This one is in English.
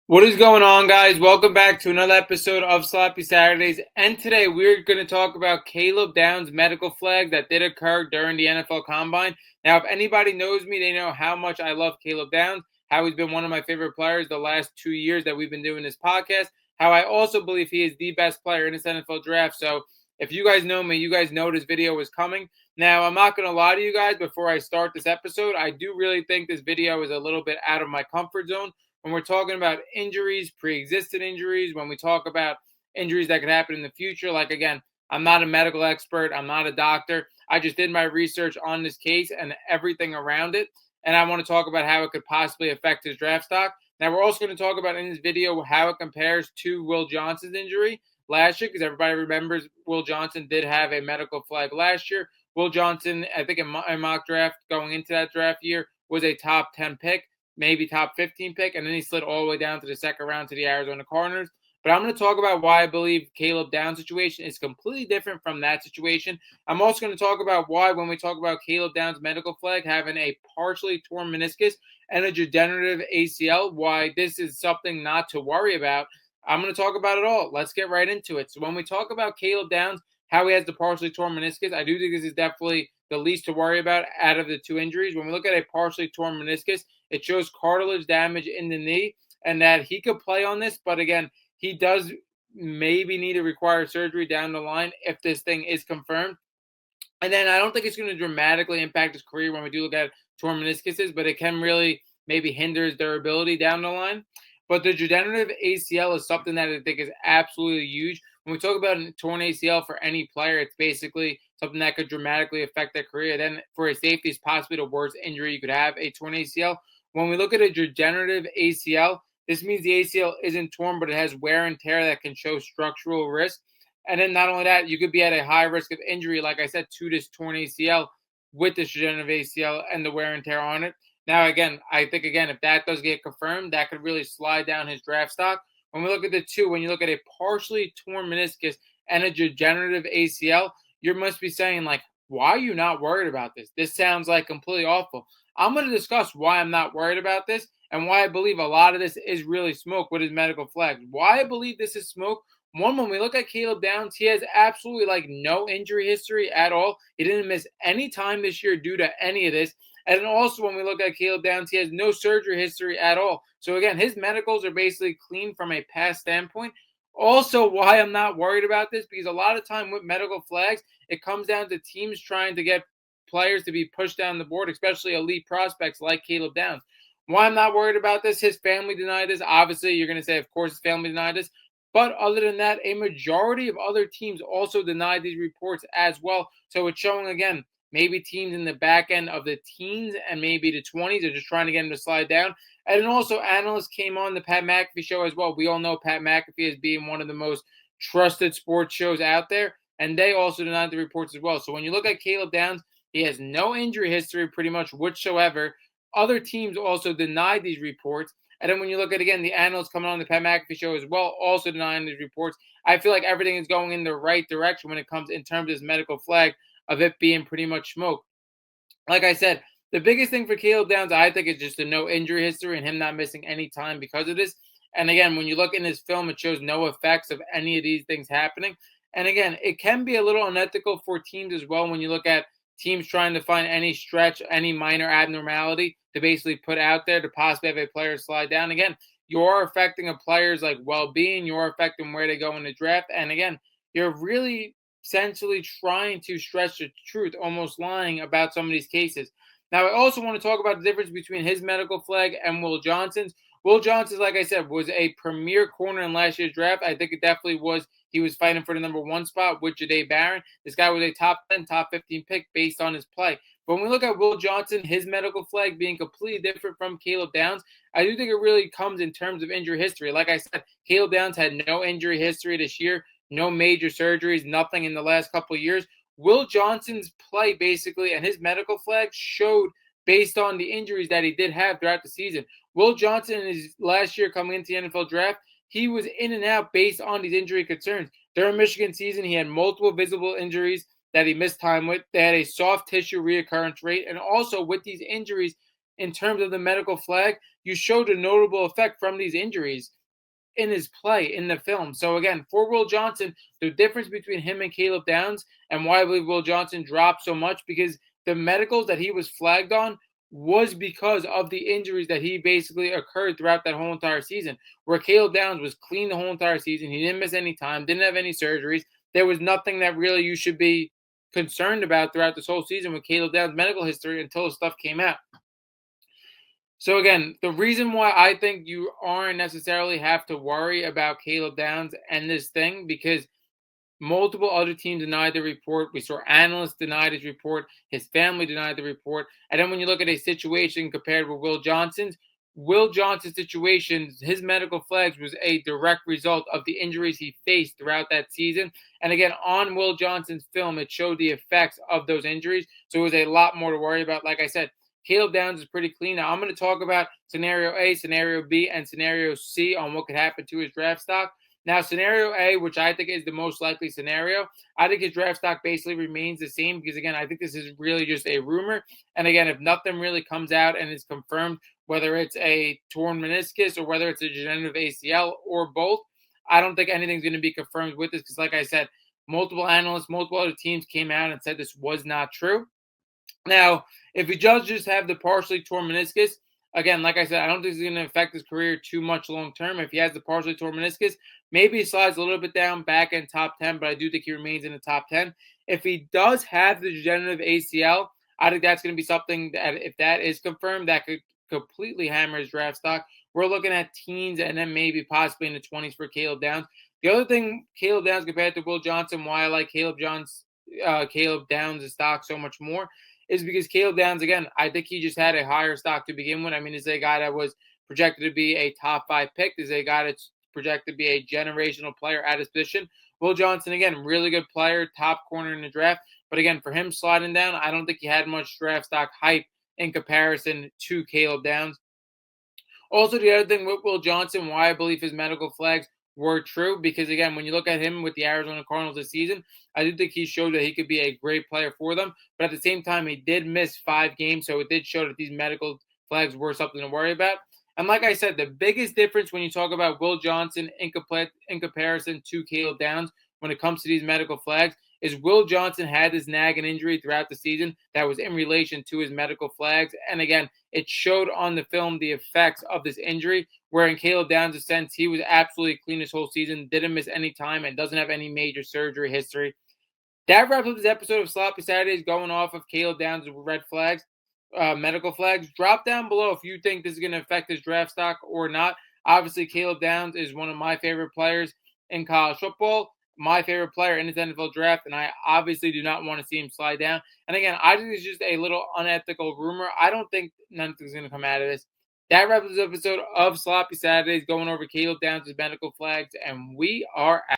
What is going on, guys? Welcome back to another episode of Sloppy Saturdays. And today we're going to talk about Caleb Downs' medical flag that did occur during the NFL Combine. Now, if anybody knows me, they know how much I love Caleb Downs, how he's been one of my favorite players the last 2 years that we've been doing this podcast, how I also believe he is the best player in this NFL draft. So if you guys know me, you guys know this video was coming. Now, I'm not going to lie to you guys before I start this episode. I do really think this video is a little bit out of my comfort zone when we're talking about injuries, pre-existing injuries, when we talk about injuries that could happen in the future. Like, again, I'm not a medical expert. I'm not a doctor. I just did my research on this case and everything around it. And I want to talk about how it could possibly affect his draft stock. Now, we're also going to talk about in this video how it compares to Will Johnson's injury last year, because everybody remembers Will Johnson did have a medical flag last year. Will Johnson, I think in mock draft going into that draft year, was a top 10 pick, maybe top 15 pick, and then he slid all the way down to the second round to the Arizona Cardinals. But I'm going to talk about why I believe Caleb Downs' situation is completely different from that situation. I'm also going to talk about why, when we talk about Caleb Downs' medical flag having a partially torn meniscus and a degenerative ACL, why this is something not to worry about. I'm going to talk about it all. Let's get right into it. So when we talk about Caleb Downs, how he has the partially torn meniscus, I do think this is definitely the least to worry about out of the two injuries. When we look at a partially torn meniscus, it shows cartilage damage in the knee and that he could play on this. But again, he does maybe need to require surgery down the line if this thing is confirmed. And then I don't think it's going to dramatically impact his career when we do look at torn meniscuses, but it can really maybe hinder his durability down the line. But the degenerative ACL is something that I think is absolutely huge. When we talk about a torn ACL for any player, it's basically something that could dramatically affect their career. Then for a safety, it's possibly the worst injury you could have, a torn ACL. When we look at a degenerative ACL, this means the ACL isn't torn, but it has wear and tear that can show structural risk. And then not only that, you could be at a high risk of injury, like I said, to this torn ACL with this degenerative ACL and the wear and tear on it. Now, again, I think, if that does get confirmed, that could really slide down his draft stock. When we look at the two, when you look at a partially torn meniscus and a degenerative ACL, you must be saying, like, why are you not worried about this? This sounds like completely awful. I'm going to discuss why I'm not worried about this and why I believe a lot of this is really smoke with his medical flags. Why I believe this is smoke. One, when we look at Caleb Downs, he has absolutely like no injury history at all. He didn't miss any time this year due to any of this. And also, when we look at Caleb Downs, he has no surgery history at all. So, again, his medicals are basically clean from a past standpoint. Also, why I'm not worried about this, because a lot of time with medical flags, it comes down to teams trying to get players to be pushed down the board, especially elite prospects like Caleb Downs. Why I'm not worried about this, his family denied this. Obviously, you're going to say, of course, his family denied this. But other than that, a majority of other teams also denied these reports as well. So it's showing, again, maybe teams in the back end of the teens and maybe the 20s are just trying to get him to slide down. And then also analysts came on the Pat McAfee show as well. We all know Pat McAfee as being one of the most trusted sports shows out there. And they also denied the reports as well. So when you look at Caleb Downs, he has no injury history pretty much whatsoever. Other teams also denied these reports. And then when you look at, again, the analysts coming on the Pat McAfee show as well, also denying these reports, I feel like everything is going in the right direction when it comes in terms of this medical flag of it being pretty much smoke. Like I said, the biggest thing for Caleb Downs, I think, is just the no injury history and him not missing any time because of this. And again, when you look in his film, it shows no effects of any of these things happening. And again, it can be a little unethical for teams as well when you look at teams trying to find any stretch, any minor abnormality to basically put out there to possibly have a player slide down. Again, you're affecting a player's like well-being, you're affecting where they go in the draft. And again, you're really essentially trying to stretch the truth, almost lying about some of these cases. Now, I also want to talk about the difference between his medical flag and Will Johnson's. Will Johnson, like I said, was a premier corner in last year's draft. I think it definitely was. He was fighting for the number one spot with Jahdae Barron. This guy was a top 10, top 15 pick based on his play. But when we look at Will Johnson, his medical flag being completely different from Caleb Downs, I do think it really comes in terms of injury history. Like I said, Caleb Downs had no injury history this year, no major surgeries, nothing in the last couple of years. Will Johnson's play basically and his medical flag showed based on the injuries that he did have throughout the season. Will Johnson in his last year coming into the NFL draft, he was in and out based on these injury concerns. During Michigan season, he had multiple visible injuries that he missed time with. They had a soft tissue reoccurrence rate. And also with these injuries, in terms of the medical flag, you showed a notable effect from these injuries in his play in the film. So again, for Will Johnson, the difference between him and Caleb Downs and why I believe Will Johnson dropped so much because the medicals that he was flagged on was because of the injuries that he basically occurred throughout that whole entire season. Where Caleb Downs was clean the whole entire season, he didn't miss any time, didn't have any surgeries. There was nothing that really you should be concerned about throughout this whole season with Caleb Downs' medical history until his stuff came out. So again, the reason why I think you aren't necessarily have to worry about Caleb Downs and this thing because multiple other teams denied the report. We saw analysts denied his report. His family denied the report. And then when you look at a situation compared with Will Johnson's situation, his medical flags was a direct result of the injuries he faced throughout that season. And again, on Will Johnson's film, it showed the effects of those injuries. So it was a lot more to worry about. Like I said, Caleb Downs is pretty clean. Now I'm going to talk about scenario A, scenario B, and scenario C on what could happen to his draft stock. Now, scenario A, which I think is the most likely scenario, I think his draft stock basically remains the same because, again, I think this is really just a rumor. And again, if nothing really comes out and is confirmed, whether it's a torn meniscus or whether it's a degenerative ACL or both, I don't think anything's going to be confirmed with this because, like I said, multiple analysts, multiple other teams came out and said this was not true. Now, if he does just have the partially torn meniscus, again, like I said, I don't think it's going to affect his career too much long term. If he has the partially torn meniscus, maybe he slides a little bit down back in top 10, but I do think he remains in the top 10. If he does have the degenerative ACL, I think that's going to be something that, if that is confirmed, that could completely hammer his draft stock. We're looking at teens and then maybe possibly in the 20s for Caleb Downs. The other thing, Caleb Downs compared to Will Johnson, why I like Caleb Downs' stock so much more is because Caleb Downs, again, I think he just had a higher stock to begin with. I mean, is a guy that was projected to be a top 5 pick. Is a guy that's projected to be a generational player at his position. Will Johnson, again, really good player, top corner in the draft. But again, for him sliding down, I don't think he had much draft stock hype in comparison to Caleb Downs. Also, the other thing with Will Johnson, why I believe his medical flags were true, because again, when you look at him with the Arizona Cardinals this season, I do think he showed that he could be a great player for them. But at the same time, he did miss 5 games, so it did show that these medical flags were something to worry about. And like I said, the biggest difference when you talk about Will Johnson in comparison to Caleb Downs when it comes to these medical flags is Will Johnson had this nagging injury throughout the season that was in relation to his medical flags. And again, it showed on the film the effects of this injury, where in Caleb Downs' sense, he was absolutely clean this whole season, didn't miss any time, and doesn't have any major surgery history. That wraps up this episode of Sloppy Saturdays going off of Caleb Downs' red flags, medical flags. Drop down below if you think this is going to affect his draft stock or not. Obviously, Caleb Downs is one of my favorite players in college football, my favorite player in his NFL draft, and I obviously do not want to see him slide down. And again, I think it's just a little unethical rumor. I don't think nothing's going to come out of this. That wraps up this episode of Sloppy Saturdays going over Caleb Downs' medical flags, and we are out.